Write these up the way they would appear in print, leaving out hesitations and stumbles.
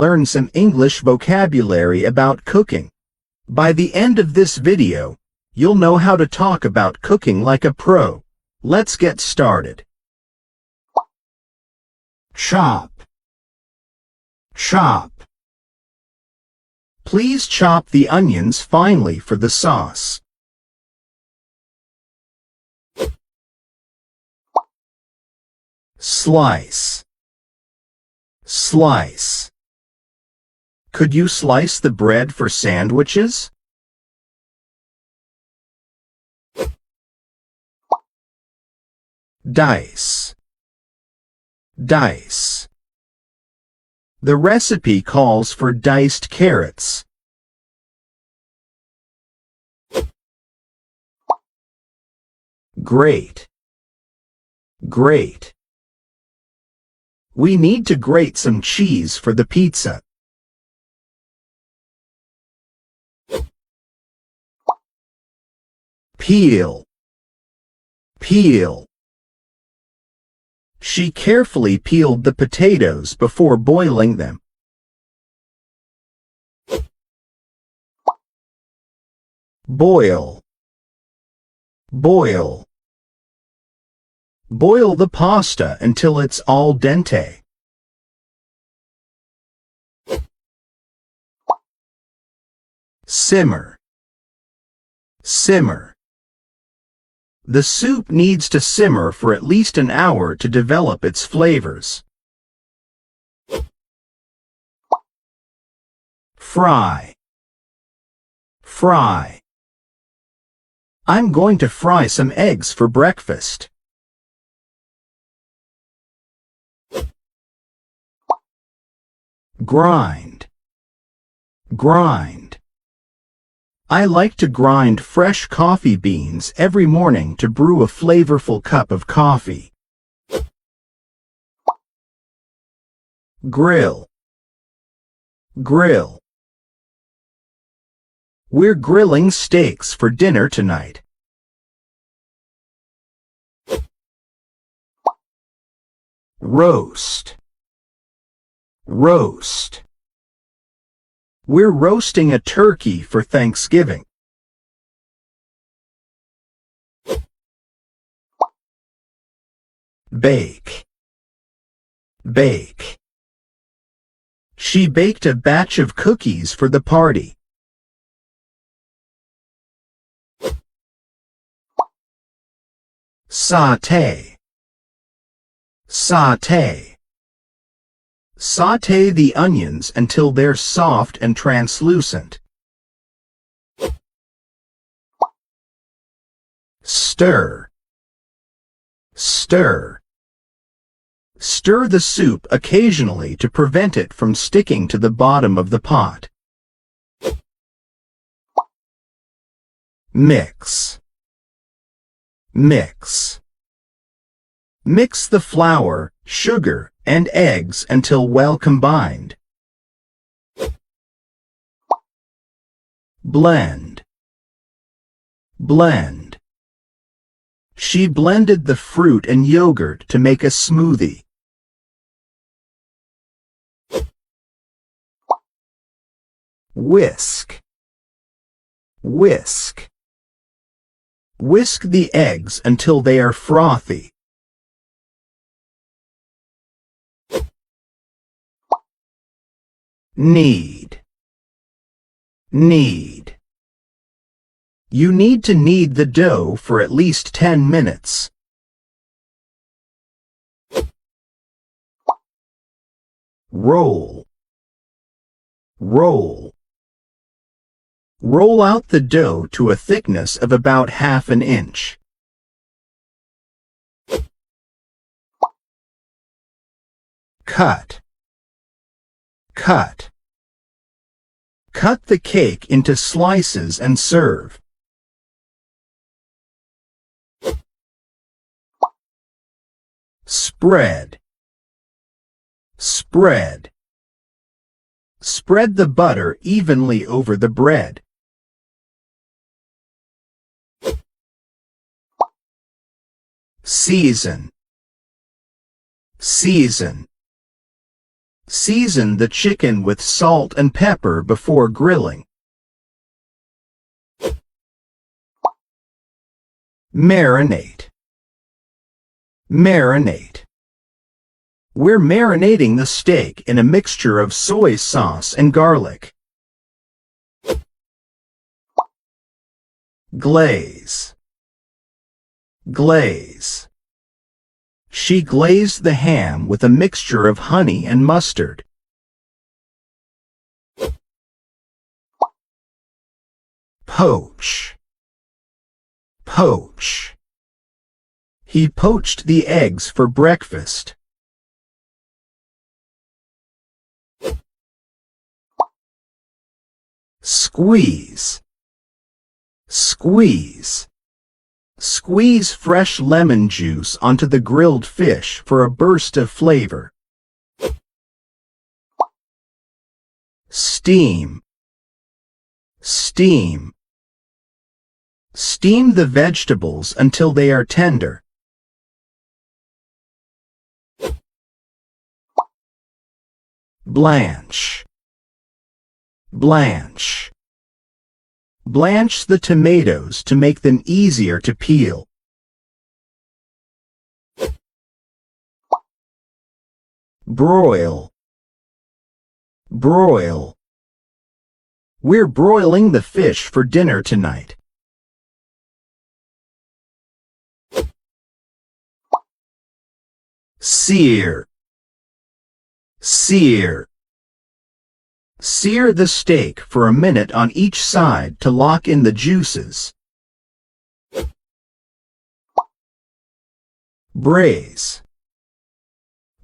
learn some English vocabulary about cooking. By the end of this video, you'll know how to talk about cooking like a pro. Let's get started. Chop. Chop. Please chop the onions finely for the sauce. Slice. Slice. Could you slice the bread for sandwiches? Dice. Dice. The recipe calls for diced carrots. Grate. Grate. We need to grate some cheese for the pizza. Peel. Peel. She carefully peeled the potatoes before boiling them. Boil. Boil. Boil the pasta until it's al dente. Simmer. Simmer. The soup needs to simmer for at least an hour to develop its flavors. Fry. Fry. I'm going to fry some eggs for breakfast. Grind. Grind. I like to grind fresh coffee beans every morning to brew a flavorful cup of coffee. Grill. Grill. We're grilling steaks for dinner tonight. Roast. Roast. We're roasting a turkey for Thanksgiving. Bake. Bake. She baked a batch of cookies for the party. Sauté. Sauté. Sauté the onions until they're soft and translucent. Stir. Stir. Stir the soup occasionally to prevent it from sticking to the bottom of the pot. Mix. Mix. Mix the flour, sugar, and eggs until well combined. Blend. Blend. She blended the fruit and yogurt to make a smoothie. Whisk. Whisk. Whisk the eggs until they are frothy. Knead. Knead. You need to knead the dough for at least 10 minutes. Roll. Roll. Roll out the dough to a thickness of about ½ an inch. Cut. Cut. Cut the cake into slices and serve. Spread. Spread. Spread the butter evenly over the bread. Season. Season. Season the chicken with salt and pepper before grilling. Marinate. Marinate. We're marinating the steak in a mixture of soy sauce and garlic. Glaze. Glaze. She glazed the ham with a mixture of honey and mustard. Poach. Poach. He poached the eggs for breakfast. Squeeze. Squeeze. Squeeze fresh lemon juice onto the grilled fish for a burst of flavor. Steam. Steam. Steam the vegetables until they are tender. Blanch. Blanch. Blanch the tomatoes to make them easier to peel. Broil. Broil. We're broiling the fish for dinner tonight. Sear. Sear. Sear the steak for a minute on each side to lock in the juices. Braise.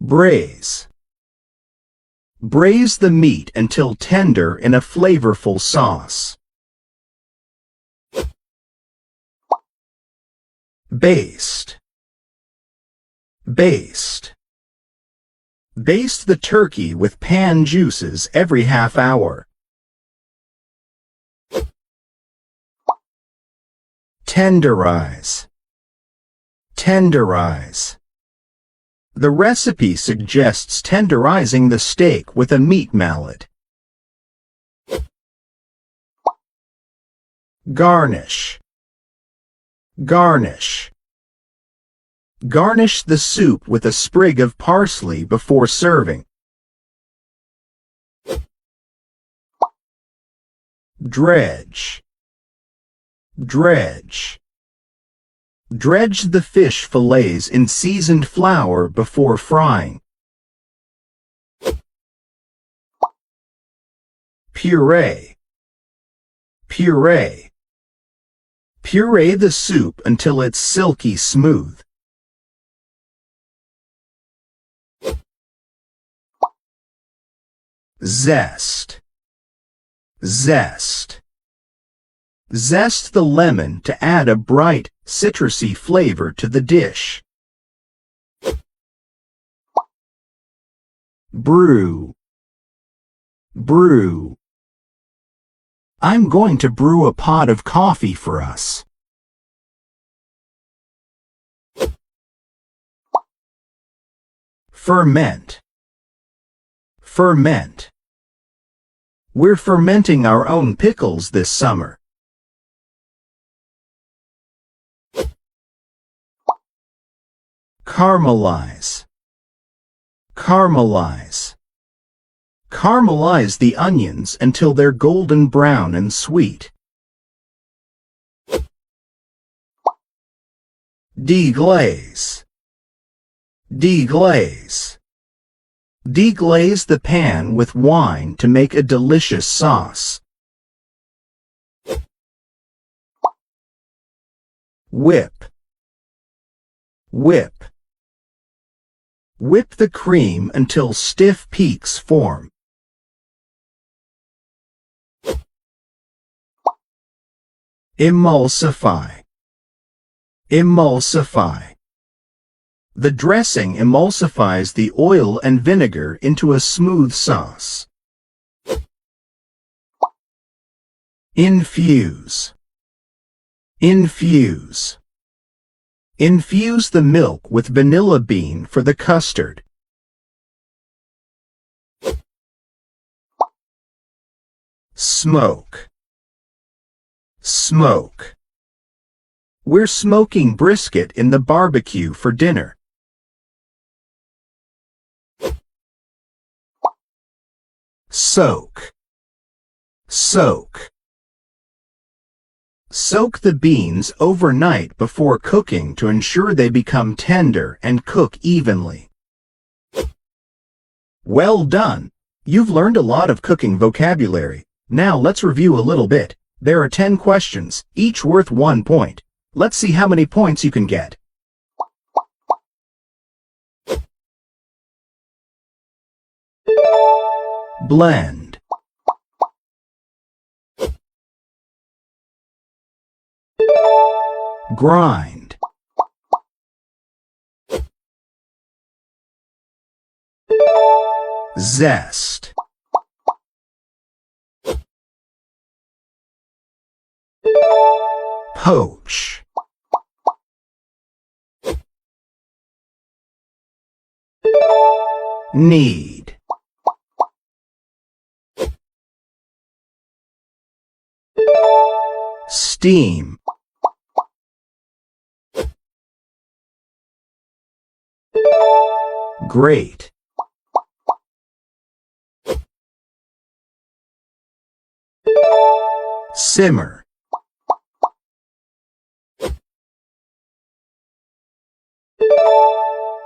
Braise. Braise the meat until tender in a flavorful sauce. Baste. Baste. Baste the turkey with pan juices every half hour. Tenderize. Tenderize. The recipe suggests tenderizing the steak with a meat mallet. Garnish. Garnish. Garnish the soup with a sprig of parsley before serving. Dredge. Dredge. Dredge the fish fillets in seasoned flour before frying. Puree. Puree. Puree the soup until it's silky smooth. Zest. Zest. Zest the lemon to add a bright, citrusy flavor to the dish. Brew. Brew. I'm going to brew a pot of coffee for us. Ferment. Ferment. We're fermenting our own pickles this summer. Caramelize. Caramelize. Caramelize the onions until they're golden brown and sweet. Deglaze. Deglaze. Deglaze the pan with wine to make a delicious sauce. Whip. Whip. Whip the cream until stiff peaks form. Emulsify. Emulsify. The dressing emulsifies the oil and vinegar into a smooth sauce. Infuse. Infuse. Infuse the milk with vanilla bean for the custard. Smoke. Smoke. We're smoking brisket in the barbecue for dinner. Soak. Soak. Soak the beans overnight before cooking to ensure they become tender and cook evenly. Well done! You've learned a lot of cooking vocabulary. Now let's review a little bit. There are 10 questions, each worth 1 point. Let's see how many points you can get. Blend. Grind. Zest. Poach. Knead. Steam. Grate. Simmer.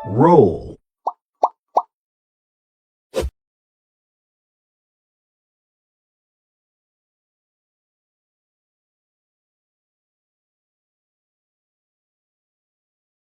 Roll.